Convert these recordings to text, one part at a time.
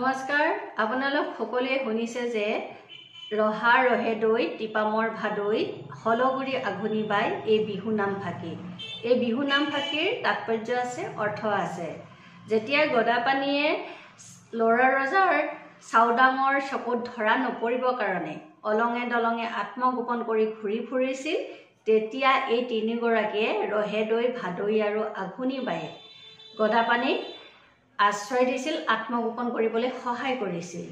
নমস্কাৰ আপোনালোক সকলোৱে শুনিছে যে ৰহা ৰহে দৈ টিপামৰ ভাদৈ হলগুৰি আঘুনি বাই এই বিহু নাম ফাকি এই বিহু নাম ফাকিৰ তাৎপৰ্য আছে অৰ্থ আছে যেতিয়া গদাপানীয়ে লৰা ৰজাৰ চাউদাঙৰ চকুত ধৰা নপৰিবৰ কাৰণে অলঙে দলঙে আত্মগোপন কৰি ঘূৰি ফুৰিছিল তেতিয়া এই তিনিগৰাকীয়ে ৰহে দৈ ভাদৈ আৰু আঘুনি বাই গদাপানীক আশ্ৰয় দিছিল আত্মগোপন কৰিবলৈ সহায় কৰিছিল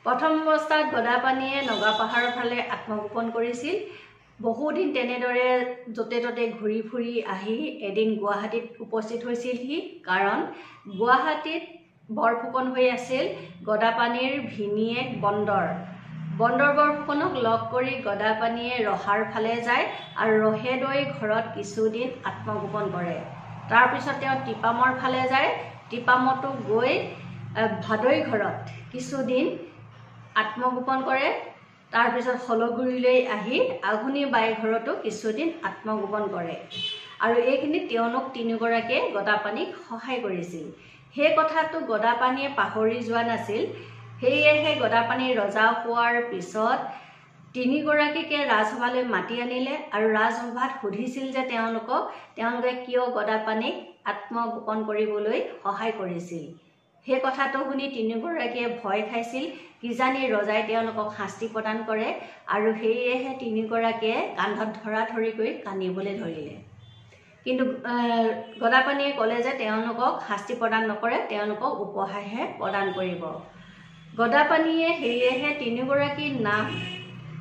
প্ৰথম অৱস্থাত গদাপানীয়ে নগাপাহাৰৰ ফালে আত্মগোপন কৰিছিল বহুদিন তেনেদৰে যতে ততে ঘূৰি ফুৰি আহি এদিন গুৱাহাটীত উপস্থিত হৈছিল সি কাৰণ গুৱাহাটীত বৰফুকন হৈ আছিল গদাপানীৰ ভিনীয়েক বন্দৰ বৰফুকনক লগ কৰি গদাপানীয়ে ৰহাৰ ফালে যায় আৰু ৰহে দৈ ঘৰত কিছুদিন আত্মগোপন কৰে তাৰ পিছত তেওঁ টিপামৰ ফালে যায় টিপামতো গৈ ভাদৈ ঘৰত কিছুদিন আত্মগোপন কৰে তাৰ পিছত হলগুৰিলৈ আহি আঘুনি বাই ঘৰতো কিছুদিন আত্মগোপন কৰে আৰু এইখিনি তেওঁলোক তিনিগৰাকীয়ে গদাপানীক সহায় কৰিছিল সেই কথাটো গদাপানীয়ে পাহৰি যোৱা নাছিল সেয়েহে গদাপানী ৰজা হোৱাৰ পিছত তিনিগৰাকীকে ৰাজসভালৈ মাতি আনিলে আৰু ৰাজসভাত সুধিছিল যে তেওঁলোকে কিয় গদাপানীক আত্মগোপন কৰিবলৈ সহায় কৰিছিল সেই কথাটো শুনি তিনিগৰাকীয়ে ভয় খাইছিল কিজানি ৰজাই তেওঁলোকক শাস্তি প্ৰদান কৰে আৰু সেয়েহে তিনিগৰাকীয়ে কান্ধত ধৰা ধৰিকৈ কান্দিবলৈ ধৰিলে কিন্তু গদাপানীয়ে ক'লে যে তেওঁলোকক শাস্তি প্ৰদান নকৰে তেওঁলোকক উপহাৰহে প্ৰদান কৰিব গদাপানীয়ে সেয়েহে তিনিগৰাকীৰ নাম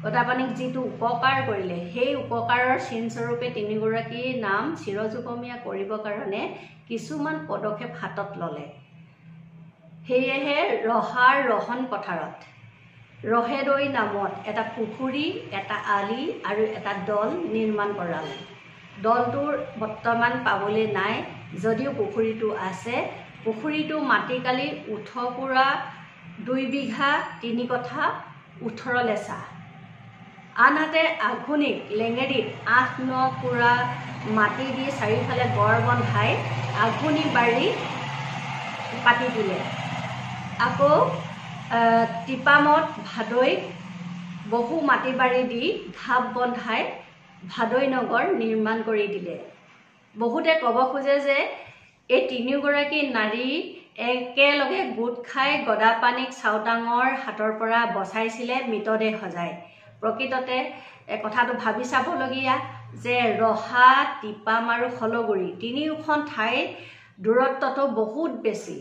গদাপানীক যিটো উপকাৰ কৰিলে সেই উপকাৰৰ চিনস্বৰূপে তিনিগৰাকীৰ নাম চিৰযুগমীয়া কৰিবৰ কাৰণে কিছুমান পদক্ষেপ হাতত ল'লে সেয়েহে ৰহাৰ ৰহন পথাৰত ৰহে দৈ নামত এটা পুখুৰী এটা আলি আৰু এটা দল নিৰ্মাণ কৰালে দলটোৰ বৰ্তমান পাবলৈ নাই যদিও পুখুৰীটো আছে পুখুৰীটো মাটিকালি 18 পুৰা 2 বিঘা 3 কঠা 18 লেচা আনহাতে আঘুনিক লেঙেৰিত 8-9 পুৰা মাটি দি চাৰিওফালে গড় বন্ধাই আঘুনি বাৰী পাতি দিলে আকৌ টিপামত ভাদৈ বহু মাটি বাৰী দি ঢাপ বন্ধাই ভাদৈ নগৰ নিৰ্মাণ কৰি দিলে বহুতে ক'ব খোজে যে এই তিনিগৰাকী নাৰী একেলগে গোট খাই গদাপানীক চাউদাঙৰ হাতৰ পৰা বচাইছিলে মৃতদেহ সজাই প্ৰকৃততে কথাটো ভাবি চাবলগীয়া যে ৰহা টিপাম আৰু হলগুৰি তিনিওখন ঠাইৰ দূৰত্বটো বহুত বেছি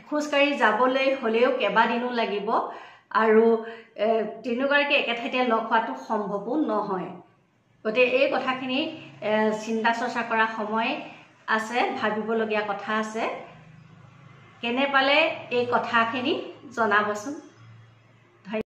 খোজকাঢ়ি যাবলৈ হ'লেও কেইবাদিনো লাগিব আৰু তিনিগৰাকী একে ঠাইতে লগ হোৱাটো সম্ভৱো নহয় গতিকে এই কথাখিনি চিন্তা চৰ্চা কৰা সময় আছে ভাবিবলগীয়া কথা আছে কেনে পালে এই কথাখিনি জনাবচোন